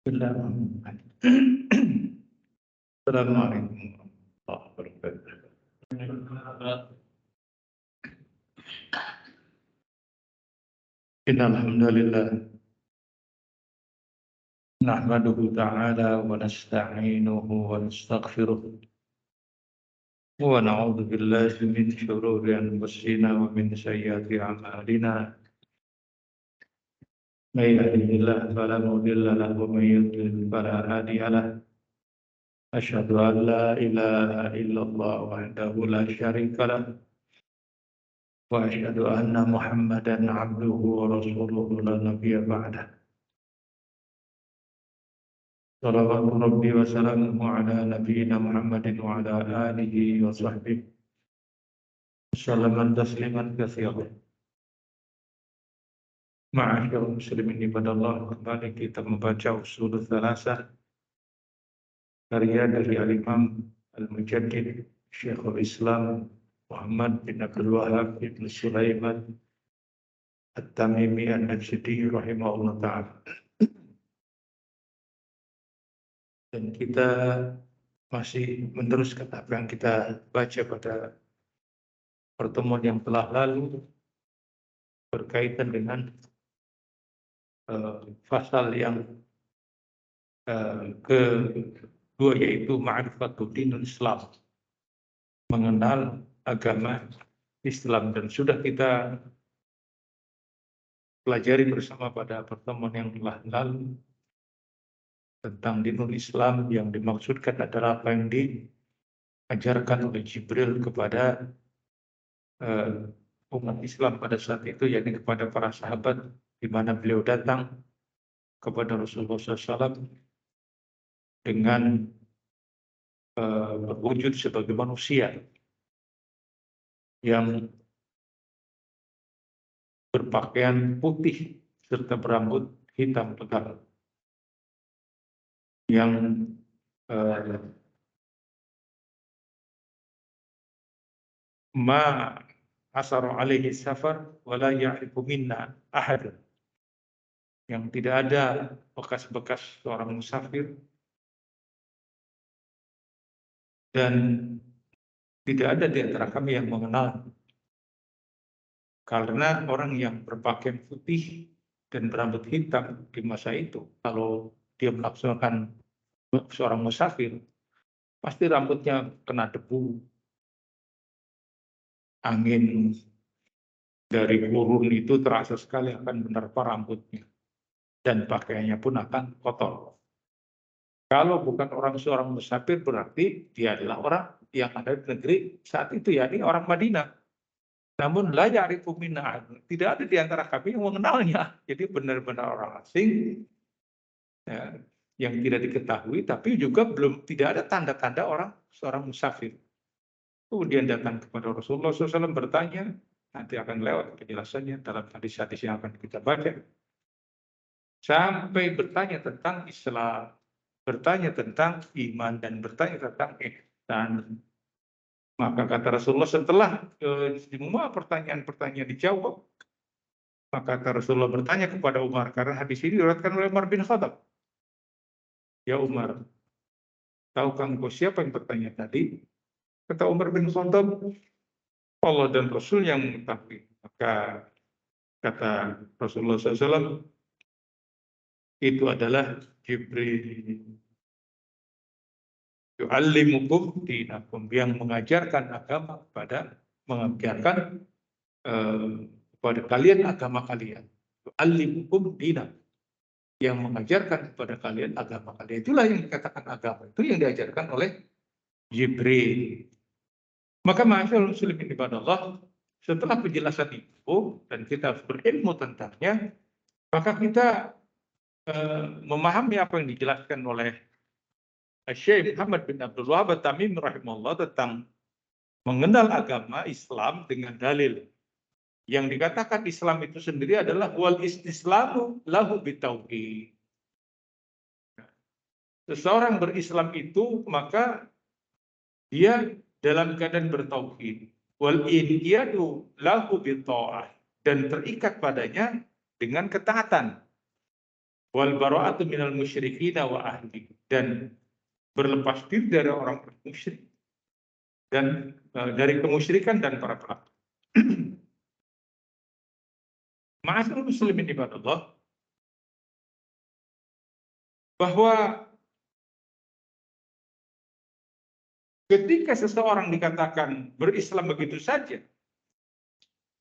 Assalamualaikum warahmatullahi wabarakatuh. Innal hamdalillah nahmaduhu ta'ala wa nasta'inuhu wa nastaghfiruh wa na'udzu billahi min shururi anfusina wa min sayyiati a'malina. May yahdihillahu fala mudilla lahu wa may yudlil fala hadiya lahu. Asyhadu an la ilaha illallah wahdahu la syarika lahu wa asyhadu anna Muhammadan abduhu wa rasuluhu la nabiyya ba'dah. Salawatu rabbi wa salamuhu ala nabiyyina Muhammadin wa ala alihi wa sahbihi sallaman tasliman katsiran. Ma'asyiral muslimin ibadallah, kembali kita membaca Ushulul Tsalasah karya dari Al-Imam Al-Mujaddid Syekhul Islam Muhammad bin Abdul Wahhab bin Sulaiman At-Tamimi An-Najdi rahimahullah ta'ala. Dan kita masih meneruskan apa yang kita baca pada pertemuan yang telah lalu berkaitan dengan pasal yang kedua, yaitu ma'rifatul dinul Islam, mengenal agama Islam. Dan sudah kita pelajari bersama pada pertemuan yang telah lalu tentang dinul Islam. Yang dimaksudkan adalah apa yang diajarkan oleh Jibril kepada umat Islam pada saat itu, yakni kepada para sahabat, di mana beliau datang kepada Rasulullah SAW dengan berwujud sebagai manusia yang berpakaian putih serta berambut hitam pekat, yang ma asara alaihi safar wala ya'rifu minna ahad, yang tidak ada bekas-bekas seorang musafir dan tidak ada di antara kami yang mengenal. Karena orang yang berpakaian putih dan berambut hitam di masa itu, kalau dia melaksanakan seorang musafir, pasti rambutnya kena debu, angin dari gurun itu terasa sekali akan menerpa rambutnya, dan pakaiannya pun akan kotor. Kalau bukan seorang musafir, berarti dia adalah orang yang ada di negeri saat itu, yakni orang Madinah. Namun la ya'rifu minna, tidak ada di antara kami yang mengenalnya. Jadi benar-benar orang asing, ya, yang tidak diketahui, tapi juga tidak ada tanda-tanda seorang musafir. Kemudian datang kepada Rasulullah SAW bertanya, nanti akan lewat penjelasannya dalam hadis-hadis yang akan kita baca. Sampai bertanya tentang Islam, bertanya tentang iman, dan bertanya tentang ihsan. Maka kata Rasulullah, setelah semua pertanyaan-pertanyaan dijawab, maka kata Rasulullah bertanya kepada Umar, karena hadis ini diriwayatkan oleh Umar bin Khattab. Ya Umar, tahukah engkau siapa yang bertanya tadi? Kata Umar bin Khattab, Allah dan Rasul yang mengetahui. Maka kata Rasulullah SAW, itu adalah Jibril. Yu'allimukum dinakum, yang mengajarkan agama mengajarkan kepada kalian agama kalian. Yu'allimukum dinakum, yang mengajarkan kepada kalian agama kalian. Itulah yang dikatakan agama, itu yang diajarkan oleh Jibril. Maka ma'asyiral muslimin ibadallah, setelah penjelasan itu dan kita berilmu tentangnya, maka kita memahami apa yang dijelaskan oleh Syekh Muhammad bin Abdul Wahab At-Tamimi rahimahullah tentang mengenal agama Islam dengan dalil. Yang dikatakan Islam itu sendiri adalah wal istislamu lahu bitauhid. Seseorang berislam itu maka dia dalam keadaan bertauhid. Wal inqiyadu lahu bita'ah, dan terikat padanya dengan ketaatan. Wal bara'atu minal musyrikin wa ahli, dan berlepas diri dari orang musyrik dan dari kemusyrikan dan para pelaku. Ma'asyiral muslimin ibadallah, bahwa ketika seseorang dikatakan berislam begitu saja,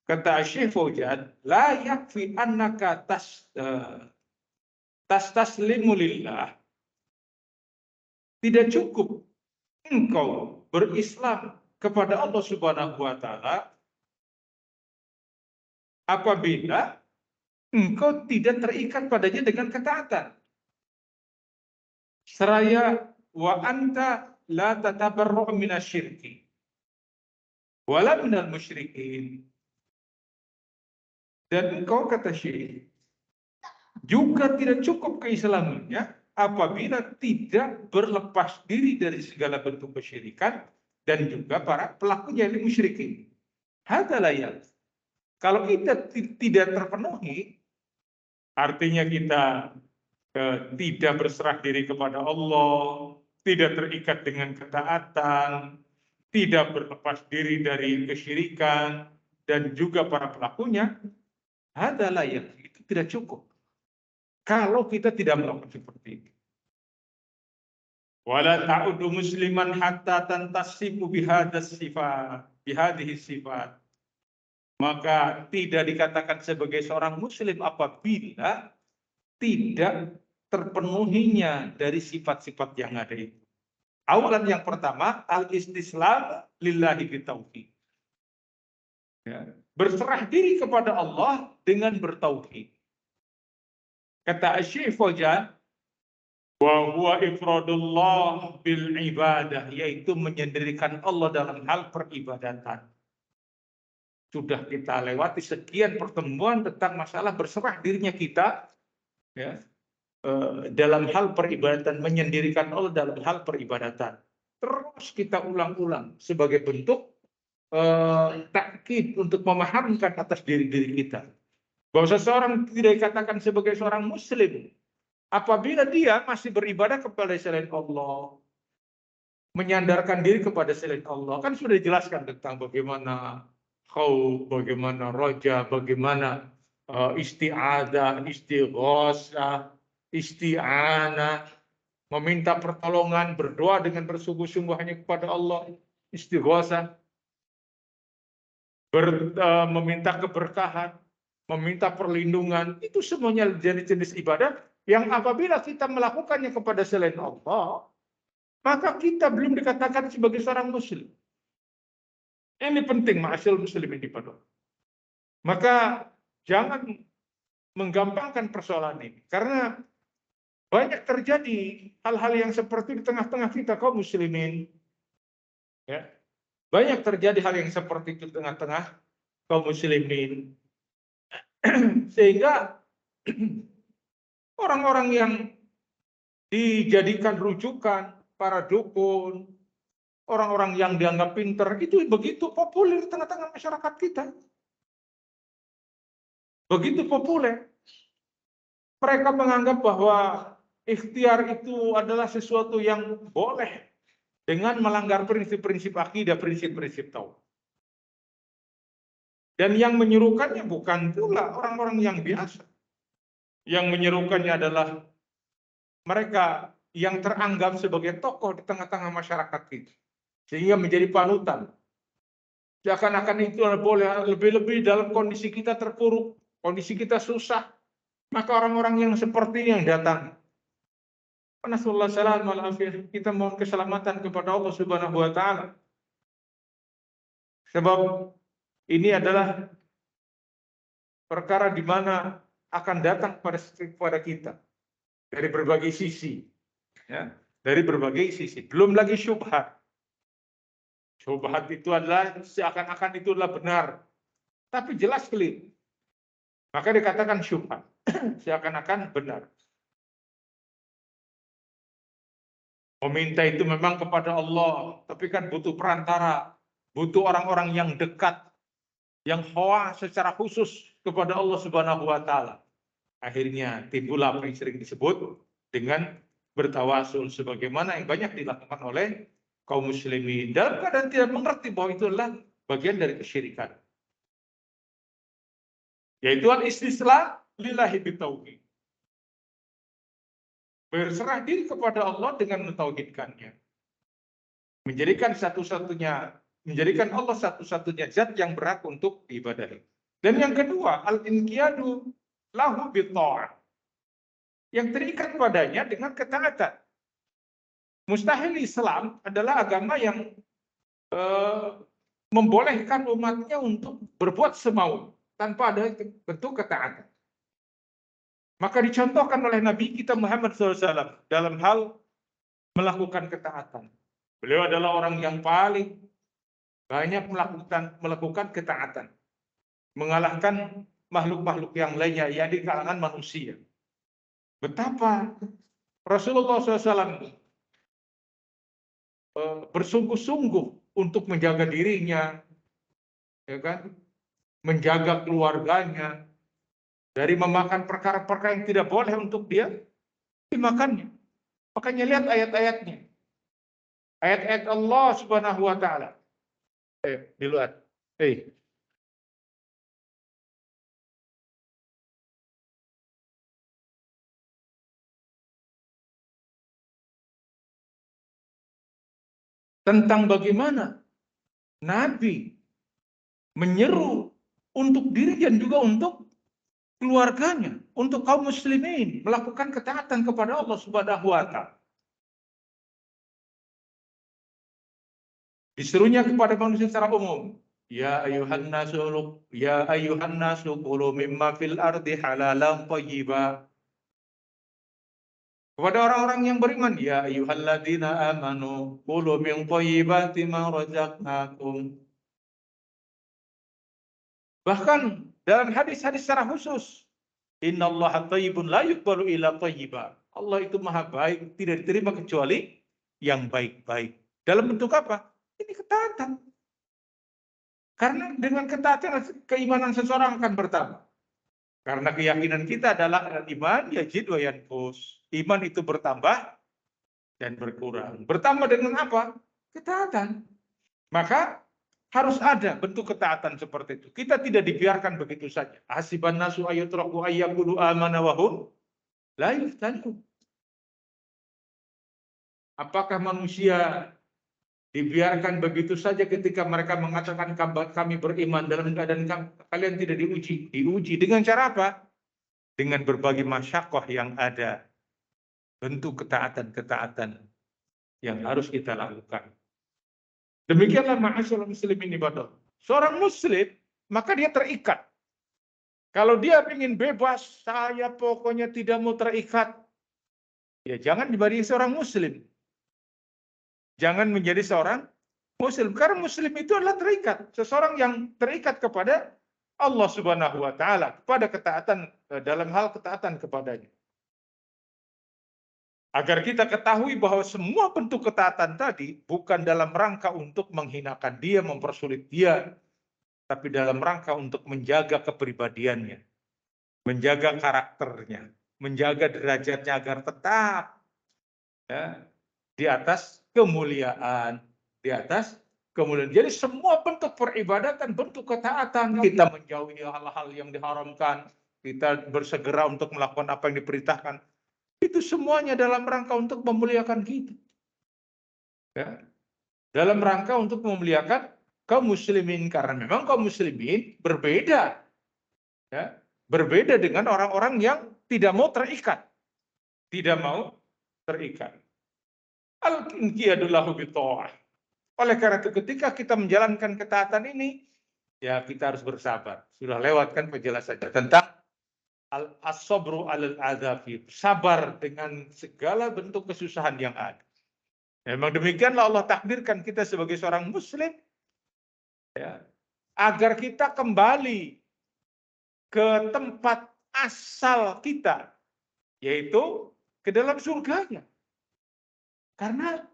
kata Syekh Fauzan, la yakfi annaka tastaslimu lillah. Tidak cukup engkau berislam kepada Allah Subhanahu wa taala apabila engkau tidak terikat padanya dengan ketaatan. Seraya wa anta la tatabarru' minasyirki wala minal musyrikin. Dan engkau, kata Syekh, juga tidak cukup keislamannya apabila tidak berlepas diri dari segala bentuk kesyirikan dan juga para pelakunya yang musyrikin. Hadza la yalzam. Kalau kita tidak terpenuhi, artinya kita tidak berserah diri kepada Allah, tidak terikat dengan ketaatan, tidak berlepas diri dari kesyirikan dan juga para pelakunya, hadza la yalzam. Itu tidak cukup. Kalau kita tidak melakukan seperti itu. Wala ta'udu musliman hatta tantasibu bihadhihi sifat. Maka tidak dikatakan sebagai seorang muslim apabila tidak terpenuhinya dari sifat-sifat yang ada itu. Awalan yang pertama, al-istislam lillahi bitauhid. Ya. Berserah diri kepada Allah dengan bertauhid. Kata Syekh Fauzan, wa huwa ifradullah bil ibadah, yaitu menyendirikan Allah dalam hal peribadatan. Sudah kita lewati sekian pertemuan tentang masalah berserah dirinya kita, ya, dalam hal peribadatan, menyendirikan Allah dalam hal peribadatan. Terus kita ulang-ulang sebagai bentuk takkid untuk memahamkan atas diri kita bahwa seseorang tidak dikatakan sebagai seorang muslim apabila dia masih beribadah kepada selain Allah, menyandarkan diri kepada selain Allah. Kan sudah dijelaskan tentang bagaimana khauf, bagaimana roja, bagaimana isti'adzah, istighosah, isti'anah, meminta pertolongan, berdoa dengan bersungguh-sungguh hanya kepada Allah, istighosah, meminta keberkahan, meminta perlindungan, itu semuanya jenis-jenis ibadah yang apabila kita melakukannya kepada selain Allah, maka kita belum dikatakan sebagai seorang muslim. Ini penting, ma'asyiral muslimin ibadallah. Maka jangan menggampangkan persoalan ini, karena banyak terjadi hal-hal yang seperti di tengah-tengah kita kaum muslimin. Ya. Banyak terjadi hal yang seperti itu di tengah-tengah kaum muslimin. Sehingga orang-orang yang dijadikan rujukan, para dukun, orang-orang yang dianggap pinter, itu begitu populer di tengah-tengah masyarakat kita. Begitu populer. Mereka menganggap bahwa ikhtiar itu adalah sesuatu yang boleh dengan melanggar prinsip-prinsip akidah, prinsip-prinsip tauhid. Dan yang menyerukannya bukan pula orang-orang yang biasa. Yang menyerukannya adalah mereka yang teranggap sebagai tokoh di tengah-tengah masyarakat kita. Sehingga menjadi panutan. Seakan-akan itu boleh, lebih-lebih dalam kondisi kita terpuruk, kondisi kita susah. Maka orang-orang yang seperti ini yang datang. Nasallahu salam wal afiyah. Kita mohon keselamatan kepada Allah Subhanahu wa taala. Sebab ini adalah perkara di mana akan datang pada kita. dari berbagai sisi, ya, dari berbagai sisi. Belum lagi syubhat. Syubhat itu adalah seakan-akan itu adalah benar, tapi jelas keliru. Maka dikatakan syubhat, seakan-akan benar. Meminta itu memang kepada Allah, tapi kan butuh perantara, butuh orang-orang yang dekat, yang khawa secara khusus kepada Allah Subhanahu wa taala. Akhirnya timbul apa yang sering disebut dengan bertawasul, sebagaimana yang banyak dilakukan oleh kaum muslimin dalam keadaan tidak mengerti bahwa itu adalah bagian dari kesyirikan. Yaitu al-istislam lillahi bitauhid. Berserah diri kepada Allah dengan mentauhidkannya. Menjadikan Allah satu-satunya zat yang berhak untuk diibadahi. Dan yang kedua, al-inqiyadu lahu bitta'ah. Yang terikat padanya dengan ketaatan. Mustahil Islam adalah agama yang membolehkan umatnya untuk berbuat semau tanpa ada bentuk ketaatan. Maka dicontohkan oleh Nabi kita Muhammad SAW dalam hal melakukan ketaatan. Beliau adalah orang yang paling banyak melakukan ketaatan. Mengalahkan makhluk-makhluk yang lainnya, yang di kalangan manusia. Betapa Rasulullah SAW bersungguh-sungguh untuk menjaga dirinya, ya kan? Menjaga keluarganya, dari memakan perkara-perkara yang tidak boleh untuk dia dimakannya. Makanya lihat ayat-ayatnya. Ayat-ayat Allah Subhanahu wa taala. Di luar. Tentang bagaimana Nabi menyeru untuk diri dan juga untuk keluarganya, untuk kaum muslimin melakukan ketaatan kepada Allah Subhanahu wa taala. Disuruhnya kepada manusia secara umum. Ya ayuhan nasu kulu mimma fil ardi halalan thayyiba. Kepada orang-orang yang beriman, ya ayyuhalladzina amanu kulu min thayyibati ma razaqnakum. Bahkan dalam hadis-hadis secara khusus, innallaha thayyibun la yuqbalu illa thayyiba. Allah itu maha baik, tidak diterima kecuali yang baik-baik. Dalam bentuk apa? Ini ketaatan. Karena dengan ketaatan keimanan seseorang akan bertambah. Karena keyakinan kita adalah iman yazid wa yanqus. Iman itu bertambah dan berkurang. Bertambah dengan apa? Ketaatan. Maka harus ada bentuk ketaatan seperti itu. Kita tidak dibiarkan begitu saja. Hasiban nasu ayyutraku ayyaqulu amana wa hum la yuftanun. Apakah manusia dibiarkan begitu saja ketika mereka mengatakan kami beriman dalam keadaan kalian tidak diuji? Diuji dengan cara apa? Dengan berbagai masyakoh yang ada. Bentuk ketaatan-ketaatan yang harus kita lakukan. Demikianlah ma'asyiral muslimin ibadah. Seorang muslim, maka dia terikat. Kalau dia ingin bebas, saya pokoknya tidak mau terikat. Ya jangan menjadi seorang muslim. Jangan menjadi seorang muslim. Karena muslim itu adalah terikat. Seseorang yang terikat kepada Allah Subhanahu wa taala, kepada ketaatan dalam hal ketaatan kepadanya. Agar kita ketahui bahwa semua bentuk ketaatan tadi bukan dalam rangka untuk menghinakan dia, mempersulit dia, tapi dalam rangka untuk menjaga kepribadiannya, menjaga karakternya, menjaga derajatnya agar tetap ya, di atas kemuliaan, di atas kemuliaan. Jadi semua bentuk peribadatan, bentuk ketaatan, kita menjauhi hal-hal yang diharamkan, kita bersegera untuk melakukan apa yang diperintahkan. Itu semuanya dalam rangka untuk memuliakan kita. Ya. Dalam rangka untuk memuliakan kaum muslimin. Karena memang kaum muslimin berbeda. Ya. Berbeda dengan orang-orang yang tidak mau terikat. Tidak mau terikat. Al-inqiyadullahu bitta'ah. Oleh karena itu ketika kita menjalankan ketaatan ini, ya kita harus bersabar. Sudah lewat kan penjelasannya tentang As-sabru 'alal adzabi, sabar dengan segala bentuk kesusahan yang ada. Memang demikianlah Allah takdirkan kita sebagai seorang muslim, ya, agar kita kembali ke tempat asal kita, yaitu ke dalam surganya. Karena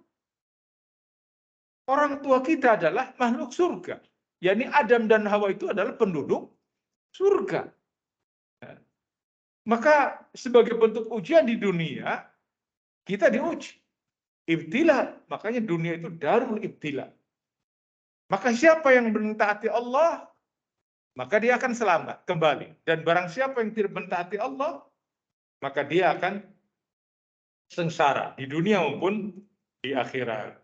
orang tua kita adalah makhluk surga. yakni Adam dan Hawa itu adalah penduduk surga. Maka sebagai bentuk ujian di dunia, kita diuji. Ibtila, makanya dunia itu darul ibtila. Maka siapa yang mentaati Allah, maka dia akan selamat kembali. Dan barang siapa yang tidak mentaati Allah, maka dia akan sengsara di dunia maupun di akhirat.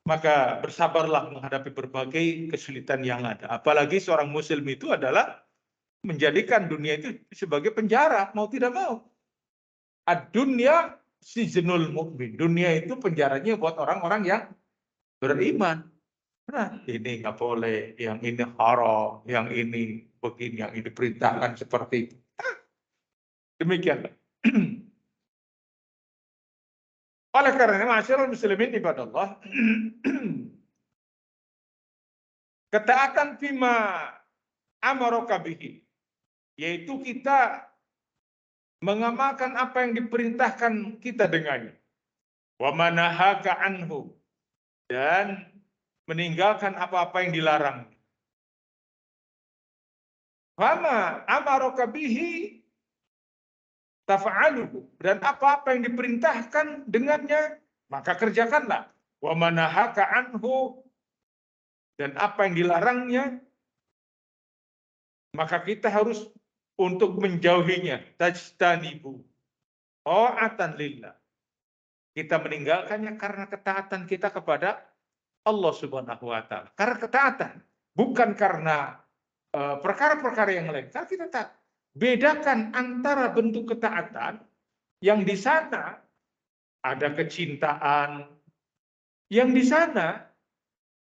Maka bersabarlah menghadapi berbagai kesulitan yang ada. Apalagi seorang muslim itu adalah menjadikan dunia itu sebagai penjara, mau tidak mau. Ad-dunya sijnul mu'min. Dunia itu penjaranya buat orang-orang yang beriman. Nah, ini nggak boleh, yang ini haram, yang ini begini, yang ini perintahkan seperti itu. Demikianlah. Oleh karena masyarakat muslimin ibadah Allah, ketaatan fima amaraka bihi, yaitu kita mengamalkan apa yang diperintahkan kita dengannya. Wa manahaka anhu, dan meninggalkan apa-apa yang dilarang. Fama amaraka bihi taf'aluhu, dan apa-apa yang diperintahkan dengannya maka kerjakanlah. Wa manahaka anhu, dan apa yang dilarangnya maka kita harus untuk menjauhinya. Tajtanibu ta'atan lillah, kita meninggalkannya karena ketaatan kita kepada Allah Subhanahu wa taala. Karena ketaatan, bukan karena perkara-perkara yang lain. Karena kita tak bedakan antara bentuk ketaatan yang di sana ada kecintaan, yang di sana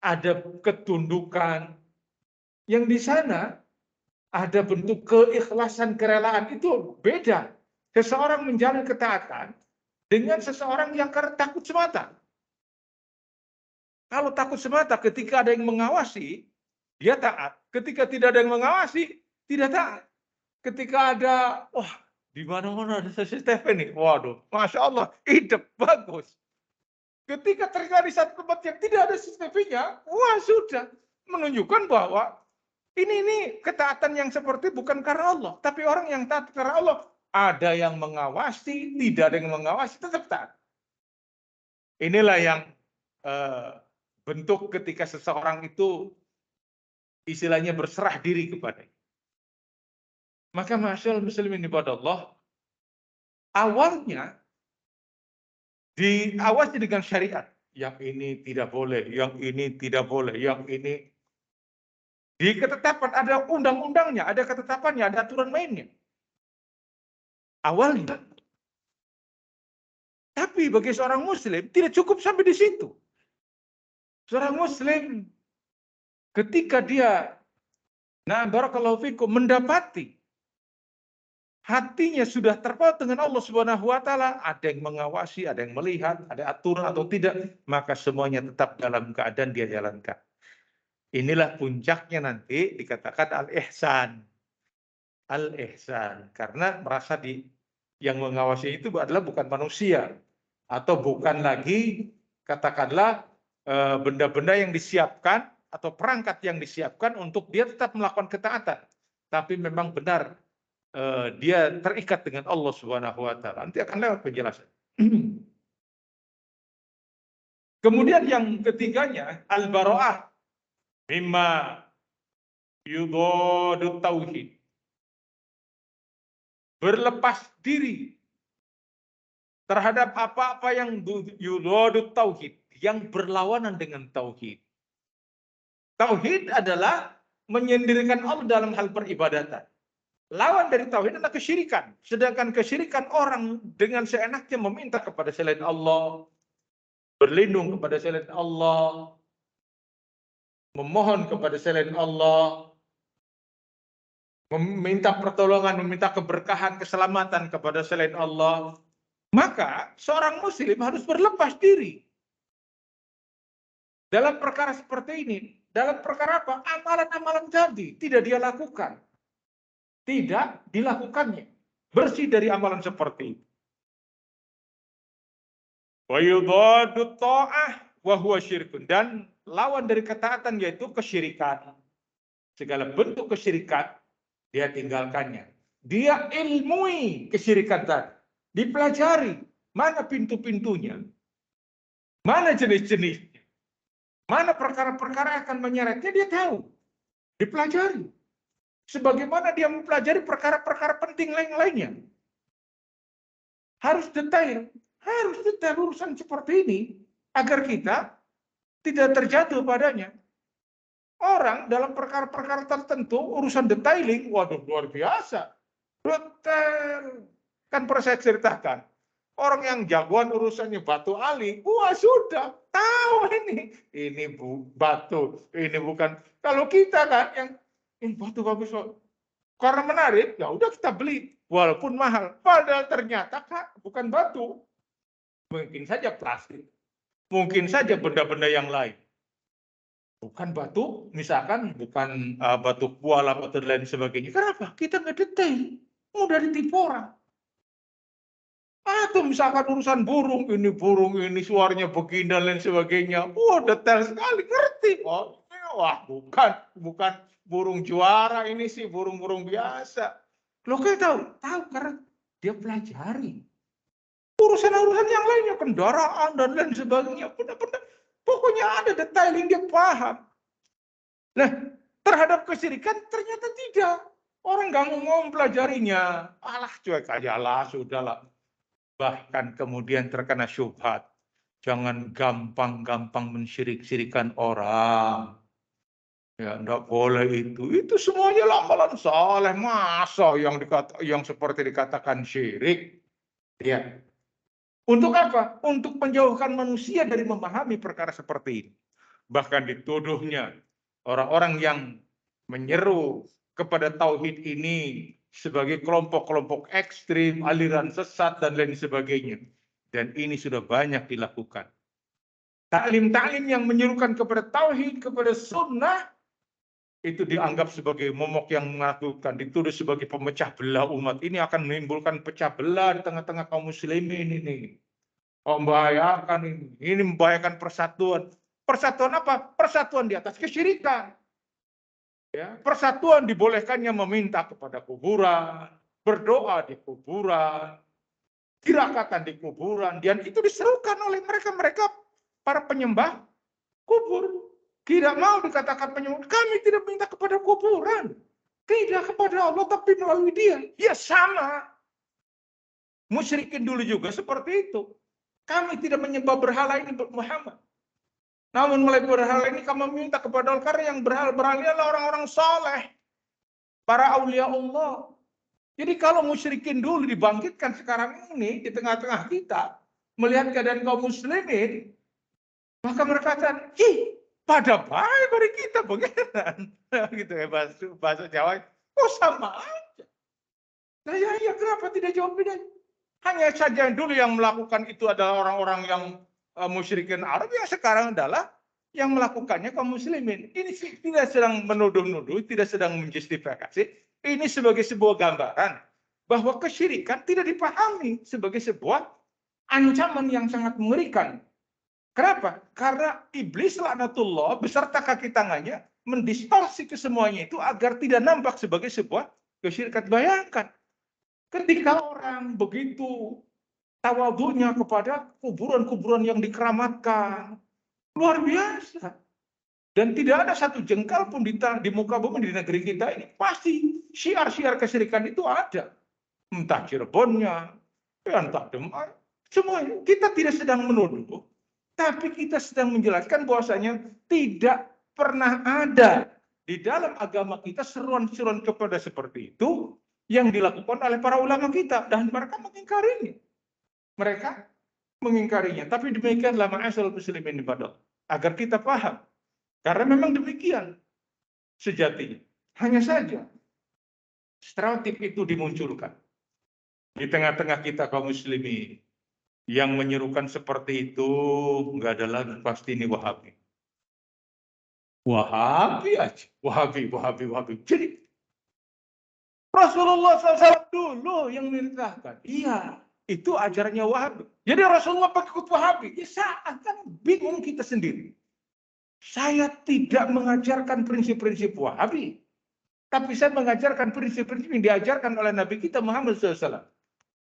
ada ketundukan, yang di sana ada bentuk keikhlasan, kerelaan. Itu beda. Seseorang menjalani ketaatan dengan seseorang yang karena takut semata. Kalau takut semata, ketika ada yang mengawasi, dia taat. Ketika tidak ada yang mengawasi, tidak taat. Ketika ada, wah, di mana-mana ada CCTV nih. Waduh, Masya Allah, hidup bagus. Ketika terjadi satu tempat yang tidak ada CCTV-nya, wah sudah. Menunjukkan bahwa ini ketaatan yang seperti bukan karena Allah. Tapi orang yang taat karena Allah, ada yang mengawasi, tidak ada yang mengawasi, tetap taat. Inilah yang bentuk ketika seseorang itu istilahnya berserah diri kepadanya. Maka masyaallah muslimin ibadah Allah, awalnya diawasi dengan syariat. Yang ini tidak boleh, yang ini tidak boleh, yang ini. Di ketetapan ada undang-undangnya, ada ketetapannya, ada aturan mainnya. Awalnya. Tapi bagi seorang muslim tidak cukup sampai di situ. Seorang muslim ketika dia barakallahu fikum mendapati hatinya sudah terpaut dengan Allah Subhanahu wa taala, ada yang mengawasi, ada yang melihat, ada aturan atau tidak, maka semuanya tetap dalam keadaan dia jalankan. Inilah puncaknya nanti dikatakan al-ihsan. Al-ihsan, karena merasa yang mengawasi itu adalah bukan manusia, atau bukan lagi katakanlah benda-benda yang disiapkan atau perangkat yang disiapkan untuk dia tetap melakukan ketaatan, tapi memang benar dia terikat dengan Allah Subhanahu wa taala. Nanti akan lewat penjelasan. Kemudian yang ketiganya al-bara'ah mimma yudadu tauhid. Berlepas diri terhadap apa-apa yang yudadu tauhid, yang berlawanan dengan tauhid. Tauhid adalah menyendirikan Allah dalam hal peribadatan. Lawan dari tauhid adalah kesyirikan. Sedangkan kesyirikan orang dengan seenaknya meminta kepada selain Allah, berlindung kepada selain Allah, memohon kepada selain Allah, meminta pertolongan, meminta keberkahan, keselamatan kepada selain Allah, maka seorang muslim harus berlepas diri. Dalam perkara seperti ini, dalam perkara apa? Amalan-amalan tadi tidak dia lakukan. Tidak dilakukannya. Bersih dari amalan seperti itu. Wa yudhadu ta'ah wa huwa syirkun. Dan lawan dari ketaatan yaitu kesyirikan. Segala bentuk kesyirikan dia tinggalkannya. Dia ilmui kesyirikan tadi. Dipelajari mana pintu-pintunya. Mana jenis-jenisnya. Mana perkara-perkara yang akan menyeretnya dia tahu. Dipelajari. Sebagaimana dia mempelajari perkara-perkara penting lain-lainnya. Harus detail urusan seperti ini agar kita tidak terjatuh padanya. Orang dalam perkara-perkara tertentu urusan detailing, waduh luar biasa. Detail. Kan pernah saya ceritakan. Orang yang jagoan urusannya batu ali, wah sudah tahu ini batu, ini bukan. Kalau kita kan yang ini batu bagus kok. Karena menarik, ya udah kita beli walaupun mahal. Padahal ternyata Kak, bukan batu. Mungkin saja plastik. Mungkin saja benda-benda yang lain. Bukan batu, misalkan bukan batu kuala atau lain sebagainya. Kenapa? Kita nggak detail. Mudah ditipu orang. Atau misalkan urusan burung ini suaranya begini dan lain sebagainya. Wah, detail sekali, ngerti. Oh, wah, bukan burung juara ini sih, burung-burung biasa. Lo kayak tahu karena dia pelajari. Urusan-urusan yang lainnya, kendaraan dan lain sebagainya, benar-benar pokoknya ada detail yang dia paham. Nah, terhadap kesyirikan ternyata tidak. Orang nggak mau mempelajarinya. Alah, cuek aja lah, sudahlah. Bahkan kemudian terkena syubhat. Jangan gampang-gampang mensyirik-syirikan orang. Ya, enggak boleh itu. Itu semuanya amalan saleh. Masa yang seperti dikatakan syirik? Ya. Untuk apa? Untuk menjauhkan manusia dari memahami perkara seperti ini. Bahkan dituduhnya orang-orang yang menyeru kepada tauhid ini sebagai kelompok-kelompok ekstrim, aliran sesat, dan lain sebagainya. Dan ini sudah banyak dilakukan. Taklim-taklim yang menyerukan kepada tauhid, kepada sunnah, itu dianggap sebagai momok yang menakutkan, dituduh sebagai pemecah belah umat. Ini akan menimbulkan pecah belah di tengah-tengah kaum muslimin ini. Membahayakan ini. Ini membahayakan persatuan. Persatuan apa? Persatuan di atas kesyirikan. Ya, persatuan dibolehkannya meminta kepada kuburan, berdoa di kuburan, tirakatan di kuburan, dan itu diserukan oleh mereka para penyembah kubur. Tidak mau dikatakan penyembah. Kami tidak minta kepada kuburan, tidak kepada Allah, tapi melalui dia. Ya sama. Musyrikin dulu juga seperti itu. Kami tidak menyembah berhala ini Muhammad. Namun mulai berhala ini kami minta kepada Allah, karena yang berhala ini adalah orang-orang saleh, para aulia Allah. Jadi kalau musyrikin dulu dibangkitkan sekarang ini di tengah-tengah kita, melihat keadaan kaum muslimin, maka mereka katakan, ih, pada baik dari kita bagaimana? Gitu ya bahasa Jawa. Oh sama aja. Nah ya, kenapa tidak jawab bedanya? Hanya saja dulu yang melakukan itu adalah orang-orang yang musyrikin Arab, yang sekarang adalah yang melakukannya kaum muslimin. Ini tidak sedang menuduh-nuduh, tidak sedang menjustifikasi. Ini sebagai sebuah gambaran bahwa kesyirikan tidak dipahami sebagai sebuah ancaman yang sangat mengerikan. Kenapa? Karena iblis laknatullah beserta kaki tangannya mendistorsi kesemuanya itu agar tidak nampak sebagai sebuah kesyirikan. Bayangkan. Ketika orang begitu tawadhunya kepada kuburan-kuburan yang dikeramatkan, luar biasa. Dan tidak ada satu jengkal pun di muka bumi di negeri kita ini. Pasti syiar-syiar kesyirikan itu ada. Entah Cirebonnya, entah Demak. Semuanya. Kita tidak sedang menuduh, tapi kita sedang menjelaskan bahwasanya tidak pernah ada di dalam agama kita seruan-seruan kepada seperti itu yang dilakukan oleh para ulama kita, dan mereka mengingkarinya. Mereka mengingkarinya. Tapi demikianlah ma'asyiral muslimin ibadah, agar kita paham. Karena memang demikian sejatinya. Hanya saja stereotip itu dimunculkan di tengah-tengah kita kaum muslimin. Yang menyerukan seperti itu nggak ada lagi, pasti ini Wahabi. Wahabi aja, Wahabi. Jadi Rasulullah SAW dulu yang merintahkan. Iya, itu ajarannya Wahabi. Jadi Rasulullah pengikut Wahabi. Ya saat kan bingung kita sendiri. Saya tidak mengajarkan prinsip-prinsip Wahabi, tapi saya mengajarkan prinsip-prinsip yang diajarkan oleh Nabi kita Muhammad SAW.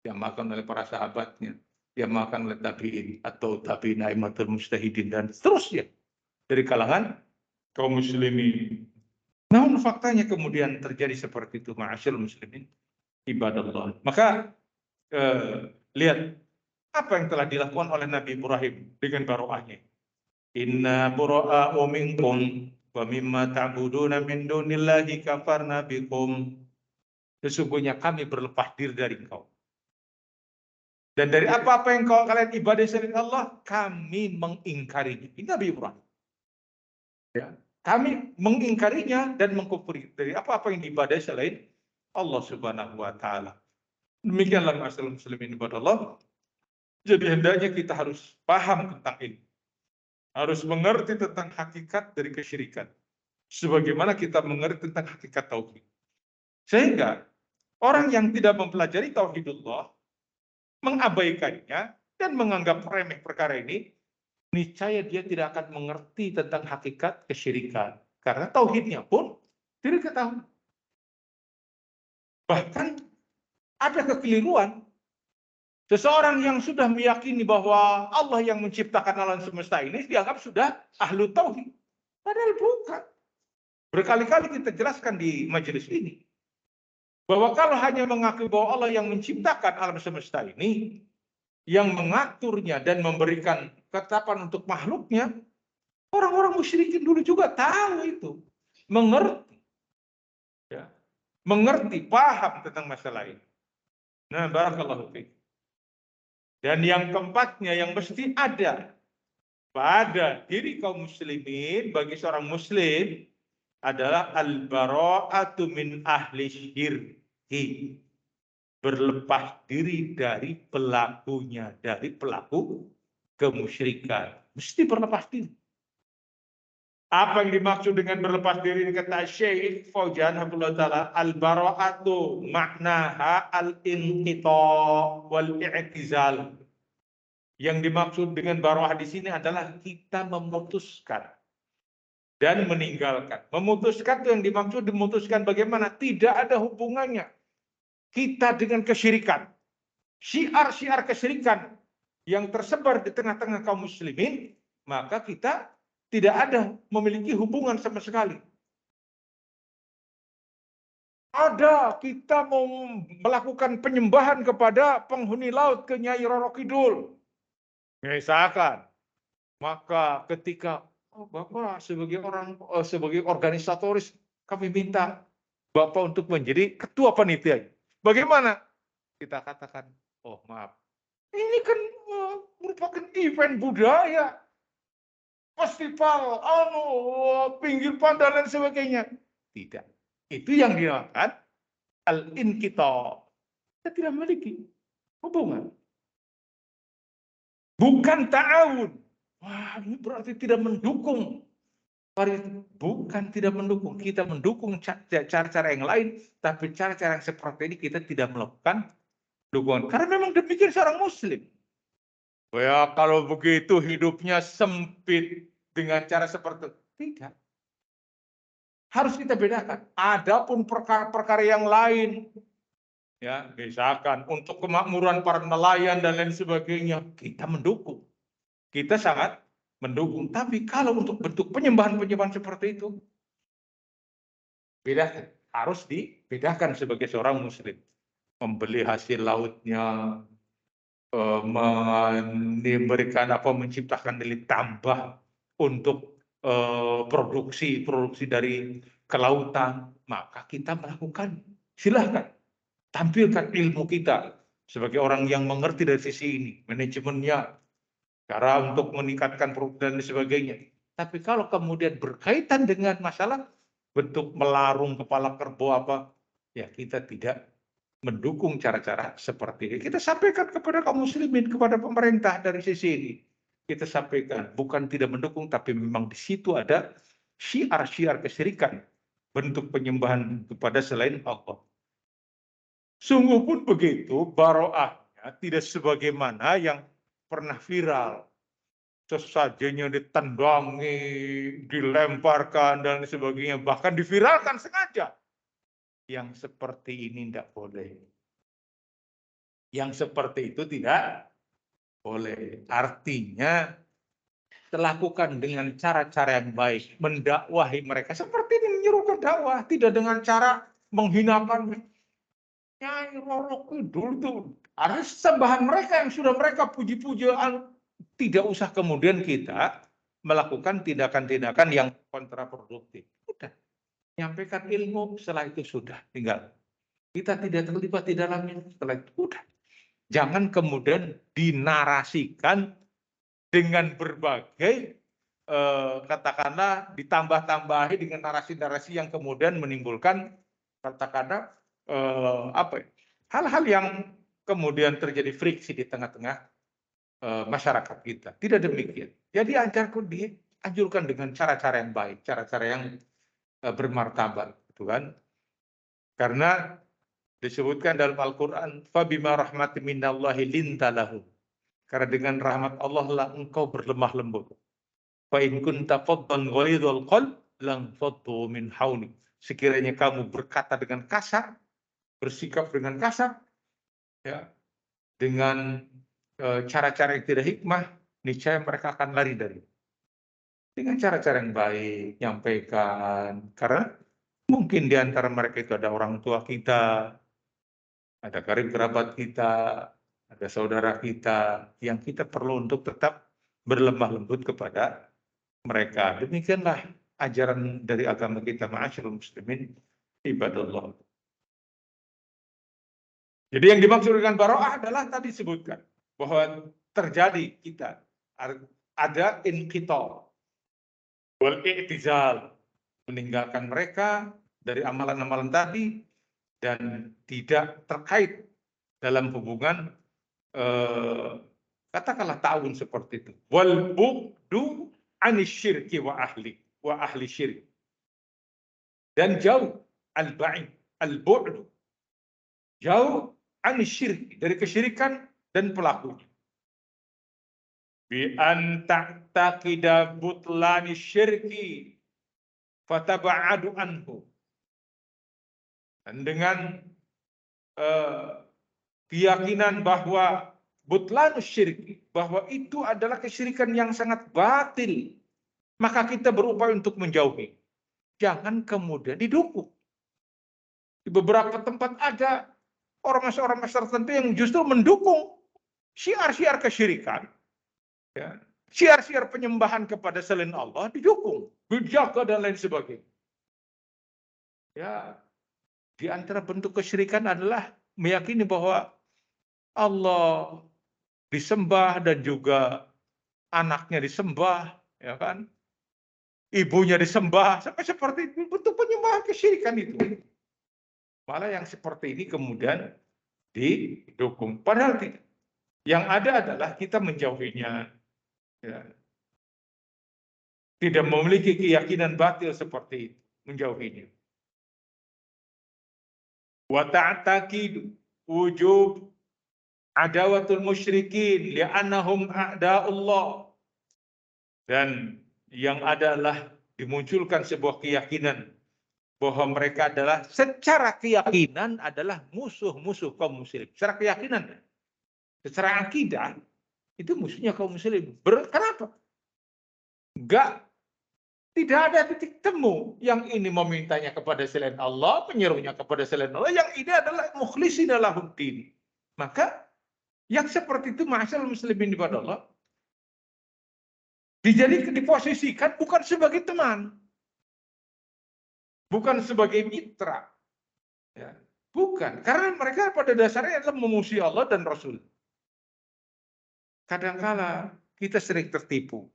Yang makan oleh para sahabatnya, yang makan oleh tabi'in atau tabi'in aimatul mujtahidin dan seterusnya dari kalangan kaum muslimin. Namun faktanya kemudian terjadi seperti itu, ma'asyiral muslimin ibadallah. Maka lihat apa yang telah dilakukan oleh Nabi Ibrahim dengan baroahnya. Inna bura'a'u minkum wa mimma ta'buduna min dunillahi kafarna bikum. Sesungguhnya kami berlepas diri dari engkau. Dan dari apa-apa yang kalian ibadah selain Allah, kami mengingkarinya. Ini Nabi Ibrahim. Ya. Kami mengingkarinya dan mengkufuri dari apa-apa yang diibadai selain Allah Subhanahu wa taala. Demikianlah masalah muslimin ibadah Allah. Jadi hendaknya kita harus paham tentang ini. Harus mengerti tentang hakikat dari kesyirikan. Sebagaimana kita mengerti tentang hakikat tauhid. Sehingga orang yang tidak mempelajari tauhidullah, mengabaikannya dan menganggap remeh perkara ini, niscaya dia tidak akan mengerti tentang hakikat kesyirikan. Karena tauhidnya pun tidak ketahui. Bahkan ada kekeliruan. Seseorang yang sudah meyakini bahwa Allah yang menciptakan alam semesta ini dianggap sudah ahlu tauhid. Padahal bukan. Berkali-kali kita jelaskan di majelis ini. Bahwa kalau hanya mengakui bahwa Allah yang menciptakan alam semesta ini, yang mengaturnya dan memberikan ketetapan untuk makhluknya, orang-orang musyrikin dulu juga tahu itu, mengerti, ya, mengerti, paham tentang masalah ini. Nah, barakallahu fiik. Dan yang keempatnya yang mesti ada pada diri kaum muslimin bagi seorang muslim adalah al-bara'atu min ahli syirki. Berlepas diri dari pelakunya, dari pelaku kemusyrikan. Mesti berlepas diri. Apa yang dimaksud dengan berlepas diri ini kata Syekh Fauzan hafizahullah taala, al-bara'atu maknaha al-inqita' wal i'tizal. Yang dimaksud dengan bara'ah di sini adalah kita memutuskan dan meninggalkan. Memutuskan itu yang dimaksud memutuskan bagaimana? Tidak ada hubungannya kita dengan kesyirikan. Syiar-syiar kesyirikan yang tersebar di tengah-tengah kaum muslimin, maka kita tidak ada memiliki hubungan sama sekali. Ada, kita mau melakukan penyembahan kepada penghuni laut ke Nyai Roro Kidul. Misalkan, maka ketika Bapak sebagai sebagai organisatoris, kami minta Bapak untuk menjadi ketua panitia. Bagaimana? Kita katakan, oh maaf, ini kan merupakan event budaya, festival, pinggir pantai dan sebagainya. Tidak, itu yang dinamakan al-inqita'. Kita tidak memiliki hubungan. Bukan ta'awun. Wah, ini berarti tidak mendukung. Bukan tidak mendukung. Kita mendukung cara-cara yang lain, tapi cara-cara yang seperti ini kita tidak melakukan dukungan. Karena memang demikian seorang muslim. Ya, kalau begitu hidupnya sempit dengan cara seperti itu. Tidak. Harus kita bedakan. Adapun perkara-perkara yang lain, ya, misalkan untuk kemakmuran para nelayan dan lain sebagainya, kita mendukung. Kita sangat mendukung. Tapi kalau untuk bentuk penyembahan-penyembahan seperti itu, bedakan. Harus dibedakan sebagai seorang muslim. Membeli hasil lautnya, memberikan menciptakan nilai tambah untuk produksi dari kelautan, maka kita melakukan. Silahkan tampilkan ilmu kita sebagai orang yang mengerti dari sisi ini, manajemennya, cara untuk meningkatkan produk dan sebagainya. Tapi kalau kemudian berkaitan dengan masalah bentuk melarung kepala kerbau apa, ya kita tidak mendukung cara-cara seperti ini. Kita sampaikan kepada kaum muslimin, kepada pemerintah dari sisi ini. Kita sampaikan, bukan tidak mendukung, tapi memang di situ ada syiar-syiar kesyirikan, bentuk penyembahan kepada selain Allah. Sungguh pun begitu, baroahnya tidak sebagaimana yang pernah viral. Sesajanya ditendangi, dilemparkan, dan sebagainya. Bahkan diviralkan sengaja. Yang seperti ini tidak boleh. Yang seperti itu tidak boleh. Artinya, lakukan dengan cara-cara yang baik. Mendakwahi mereka. Seperti ini menyuruh ke dakwah. Tidak dengan cara menghinakan. Nyai Roro Kidul itu ada sembahan mereka yang sudah mereka puji-puji. Tidak usah kemudian kita melakukan tindakan-tindakan yang kontraproduktif. Udah, nyampaikan ilmu, setelah itu sudah tinggal. Kita tidak terlibat di dalamnya, setelah itu udah. Jangan kemudian dinarasikan dengan berbagai katakanlah ditambah-tambahi dengan narasi-narasi yang kemudian menimbulkan katakanlah hal-hal yang kemudian terjadi friksi di tengah-tengah masyarakat kita. Tidak demikian. Jadi dianjurkan dengan cara-cara yang baik, cara-cara yang bermartabat, gitu kan? Karena disebutkan dalam Al-Quran, "Fabima rahmatin minallahi linta lahum." Karena dengan rahmat Allah lah engkau berlemah lembut. Fa in kunta faddan ghalidhal qalb lang faddu min hawlik. Sekiranya kamu berkata dengan kasar, bersikap dengan kasar, ya, dengan cara-cara yang tidak hikmah, niscaya mereka akan lari dari. Dengan cara-cara yang baik, nyampaikan. Karena mungkin di antara mereka itu ada orang tua kita, ada karib kerabat kita, ada saudara kita, yang kita perlu untuk tetap berlemah lembut kepada mereka. Demikianlah ajaran dari agama kita, ma'asyiral muslimin, ibadallah. Jadi yang dimaksud dengan baro'ah adalah tadi disebutkan bahwa terjadi kita ada inqita' wal i'tizal, meninggalkan mereka dari amalan-amalan tadi dan tidak terkait dalam hubungan katakanlah ta'awun seperti itu. Wal bu'du anisyirki wa ahli syirik. Dan jauh al-ba'id, al-bu'du, jauh anisyirki, dari kesyirikan dan pelakunya. Bi an ta'taqida butlani syirki fataba'adu anhu. Dan dengan keyakinan bahwa butlan syirki, bahwa itu adalah kesyirikan yang sangat batil, maka kita berupaya untuk menjauhi. Jangan kemudian didukung. Di beberapa tempat ada ormas-ormas tertentu yang justru mendukung syiar-syiar kesyirikan, ya, syiar-syiar penyembahan kepada selain Allah didukung, dijaga dan lain sebagainya. Ya, di antara bentuk kesyirikan adalah meyakini bahwa Allah disembah dan juga anaknya disembah, ya kan? Ibunya disembah, sampai seperti itu, bentuk penyembahan kesyirikan itu. Malah yang seperti ini kemudian didukung. Padahal tidak. Yang ada adalah kita menjauhinya. Ya. Tidak memiliki keyakinan batil seperti itu. Menjauhinya. Wa ta'taqidu wujub adawatul musyrikin li'annahum a'da'ullah. Dan yang adalah dimunculkan sebuah keyakinan bahwa mereka adalah secara keyakinan adalah musuh-musuh kaum muslim. Secara keyakinan, secara akidah itu musuhnya kaum muslim. Kenapa? Tidak ada titik temu. Yang ini memintanya kepada selain Allah, menyuruhnya kepada selain Allah. Yang ini adalah mukhlishina lahuddin. Maka yang seperti itu ma'asyiral muslimin kepada Allah diposisikan bukan sebagai teman, bukan sebagai mitra, ya. Bukan, karena mereka pada dasarnya adalah memusuhi Allah dan Rasul. Kadangkala kita sering tertipu.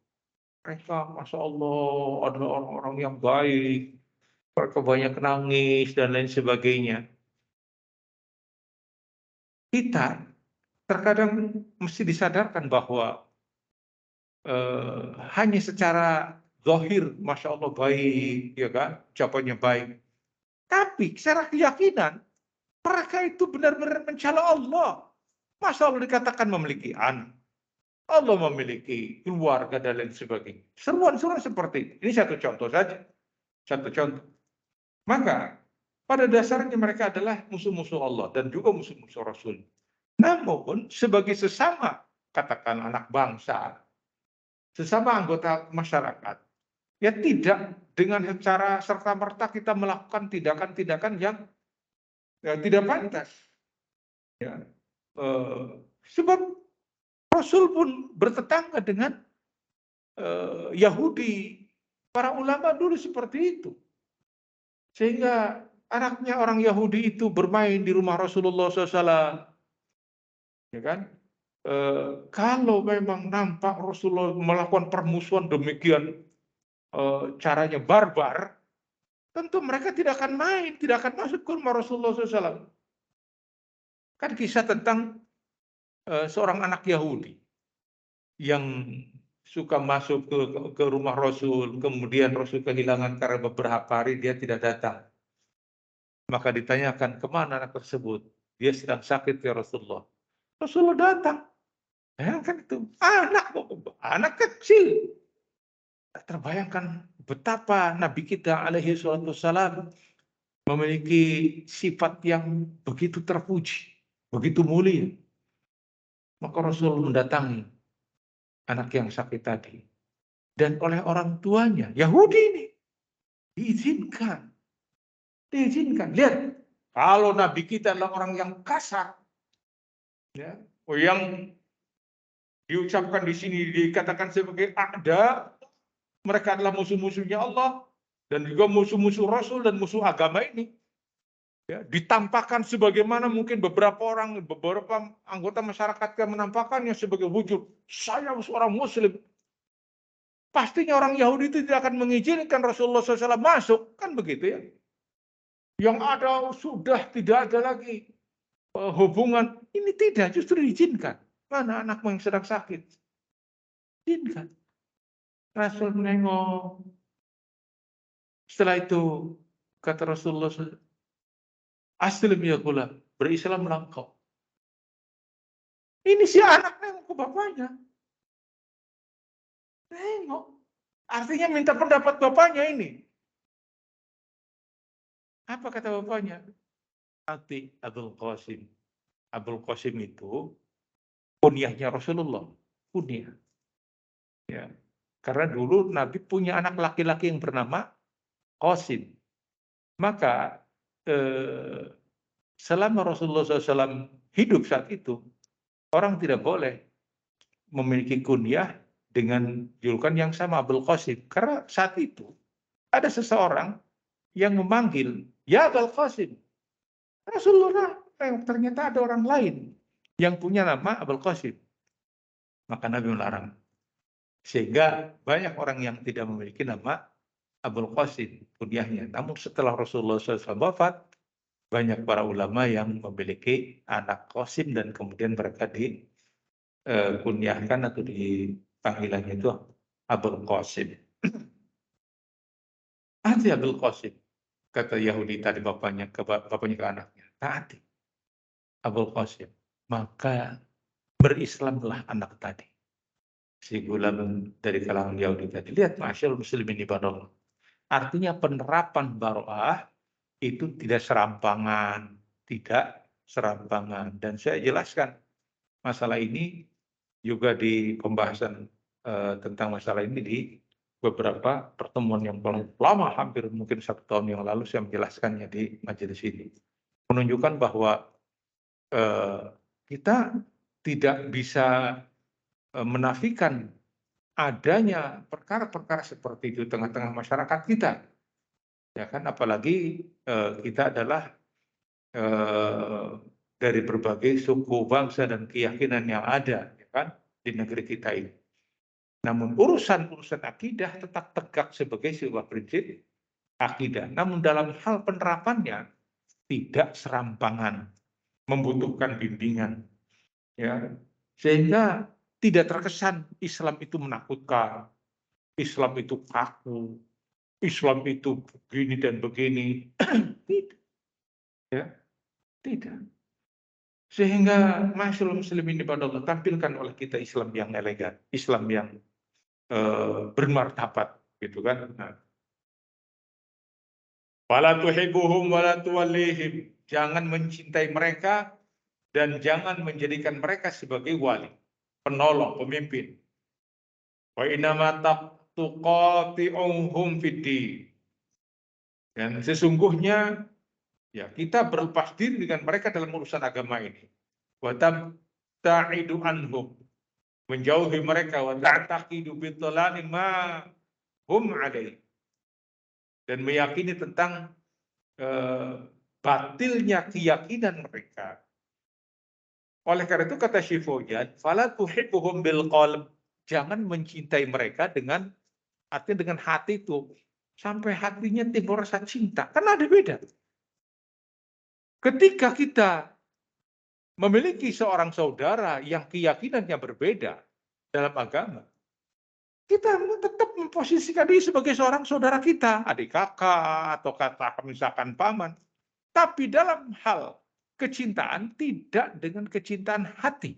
Mereka, Masya Allah, adalah orang-orang yang baik, mereka banyak nangis dan lain sebagainya. kita terkadang mesti disadarkan bahwa hanya secara zahir, masya Allah baik, ya kan, ucapannya baik. Tapi secara keyakinan mereka itu benar-benar mencela Allah. Masa Allah dikatakan memiliki anak, Allah memiliki keluarga dan lain sebagainya. Seruan-seruan seperti itu. Ini satu contoh saja. Satu contoh. Maka pada dasarnya mereka adalah musuh-musuh Allah dan juga musuh-musuh Rasul. Namun sebagai sesama, katakan anak bangsa, sesama anggota masyarakat, ya tidak dengan secara serta-merta kita melakukan tindakan-tindakan yang tidak pantas. Ya. Sebab Rasul pun bertetangga dengan Yahudi. Para ulama dulu seperti itu. Sehingga anaknya orang Yahudi itu bermain di rumah Rasulullah SAW. Ya kan? Kalau memang nampak Rasulullah melakukan permusuhan demikian caranya barbar, tentu mereka tidak akan main, tidak akan masuk ke rumah Rasulullah SAW. Kan kisah tentang seorang anak Yahudi yang suka masuk ke rumah Rasul, kemudian Rasul kehilangan karena beberapa hari dia tidak datang. Maka ditanyakan, kemana anak tersebut? Dia sedang sakit ya Rasulullah. Rasulullah datang. Bayangkan itu, anak kecil. Terbayangkan betapa Nabi kita alaihi salatu wassalam memiliki sifat yang begitu terpuji, begitu mulia. Maka Rasul mendatangi anak yang sakit tadi. Dan oleh orang tuanya, Yahudi ini, diizinkan. Diizinkan. Lihat, kalau Nabi kita adalah orang yang kasar, ya, yang diucapkan di sini dikatakan sebagai ada, mereka adalah musuh-musuhnya Allah, dan juga musuh-musuh Rasul dan musuh agama ini. Ya, ditampakkan sebagaimana mungkin beberapa anggota masyarakat yang menampakkannya sebagai wujud saya seorang Muslim. Pastinya orang Yahudi itu tidak akan mengizinkan Rasulullah SAW masuk, kan begitu ya? Yang ada sudah tidak ada lagi hubungan, ini tidak, justru diizinkan. Mana anakmu yang sedang sakit? Izinkan. Rasul menengok. Setelah itu kata Rasulullah SAW, aslim ya gulam, berislamlah engkau. Ini si anak nengok ke bapaknya. Nengok. Artinya minta pendapat bapaknya ini. Apa kata bapaknya? Ati Abul Qasim. Abul Qasim itu kunyahnya Rasulullah. Kunyah. Ya. Karena dulu Nabi punya anak laki-laki yang bernama Qasim. Maka selama Rasulullah SAW hidup saat itu, orang tidak boleh memiliki kunyah dengan julukan yang sama, Abul Qasim. Karena saat itu ada seseorang yang memanggil, ya Abul Qasim. Rasulullah, ternyata ada orang lain yang punya nama Abul Qasim. Maka Nabi melarang. Sehingga banyak orang yang tidak memiliki nama Abul Qasim, kunyahnya. Namun setelah Rasulullah SAW wafat, banyak para ulama yang memiliki anak Qasim dan kemudian mereka dikunyahkan atau dipanggilannya itu Abul Qasim. Ati Abul Qasim, kata Yahudi tadi bapaknya ke anaknya. Taati Abul Qasim. Maka berislamlah anak tadi. Si gulam dari kalangan Yahudi tadi. Lihat masyaallah muslimin ibadallah. Artinya penerapan baroah itu tidak serampangan, Dan saya jelaskan masalah ini juga di pembahasan tentang masalah ini di beberapa pertemuan yang lama, hampir mungkin 1 tahun yang lalu saya menjelaskannya di majelis ini. Menunjukkan bahwa kita tidak bisa menafikan adanya perkara-perkara seperti itu di tengah-tengah masyarakat kita. Ya kan, apalagi kita adalah dari berbagai suku, bangsa dan keyakinan yang ada, ya kan, di negeri kita ini. Namun urusan akidah tetap tegak sebagai sebuah prinsip akidah. Namun dalam hal penerapannya tidak serampangan. membutuhkan bimbingan, ya, sehingga tidak terkesan Islam itu menakutkan, Islam itu kaku, Islam itu begini dan begini. Tidak, ya, tidak. Sehingga masyaallah muslimin ibadah Allah, tampilkan oleh kita Islam yang elegan, Islam yang bermartabat, gitu kan. Nah, wala tuhibbuhum wala tuwallihim. Jangan mencintai mereka dan jangan menjadikan mereka sebagai wali, penolong, pemimpin. Wa innama tuqati'uhum fid-din. Dan sesungguhnya ya kita berlepas diri dengan mereka dalam urusan agama ini. Wa tabta'idu anhum. Menjauhi mereka. Wa ta'taqidu bidhalali ma hum alaih. Dan meyakini tentang batilnya keyakinan mereka. Oleh karena itu kata Syifoyan, fala tuhibbuhum bil qalb. Jangan mencintai mereka dengan artinya dengan hati itu sampai hatinya timbul rasa cinta. Karena ada beda. Ketika kita memiliki seorang saudara yang keyakinannya berbeda dalam agama, kita tetap memposisikan diri sebagai seorang saudara kita, adik kakak, atau kata misalkan paman. Tapi dalam hal kecintaan, tidak dengan kecintaan hati.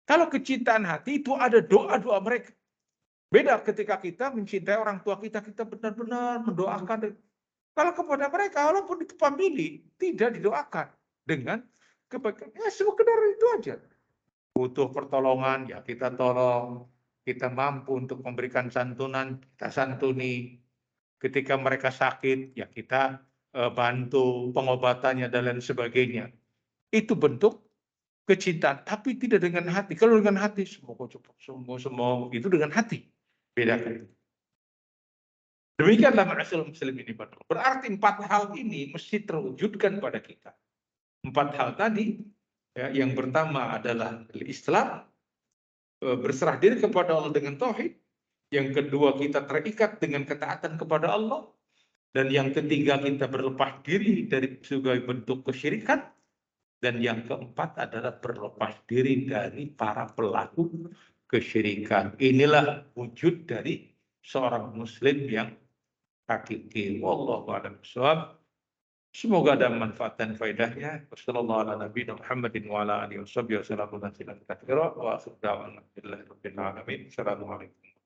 Kalau kecintaan hati itu ada doa-doa mereka. Beda ketika kita mencintai orang tua kita, kita benar-benar mendoakan. Kalau kepada mereka, walaupun itu famili, tidak didoakan dengan kebaikan. Ya sekedar itu aja. Butuh pertolongan, ya kita tolong. Kita mampu untuk memberikan santunan, kita santuni. Ketika mereka sakit, ya kita bantu pengobatannya dan lain sebagainya. Itu bentuk kecintaan, tapi tidak dengan hati. Kalau dengan hati, semoga cepat sembuh, itu dengan hati. Bedakan. Demikianlah ma'asyiral muslimin ibadah. Berarti 4 hal ini mesti terwujudkan pada kita. 4 hal tadi, ya, yang pertama adalah Islam, berserah diri kepada Allah dengan tauhid. Yang kedua, kita terikat dengan ketaatan kepada Allah. Dan yang ketiga, kita berlepas diri dari sebagai bentuk kesyirikan. Dan yang keempat adalah berlepas diri dari para pelaku kesyirikan. Inilah wujud dari seorang muslim yang hakiki. Wallahu a'lam bishawab. Semoga ada manfaat dan faedahnya. Wassalamualaikum warahmatullahi wabarakatuh. Wa akhiru da'wana alhamdulillahi rabbil alamin. Assalamualaikum.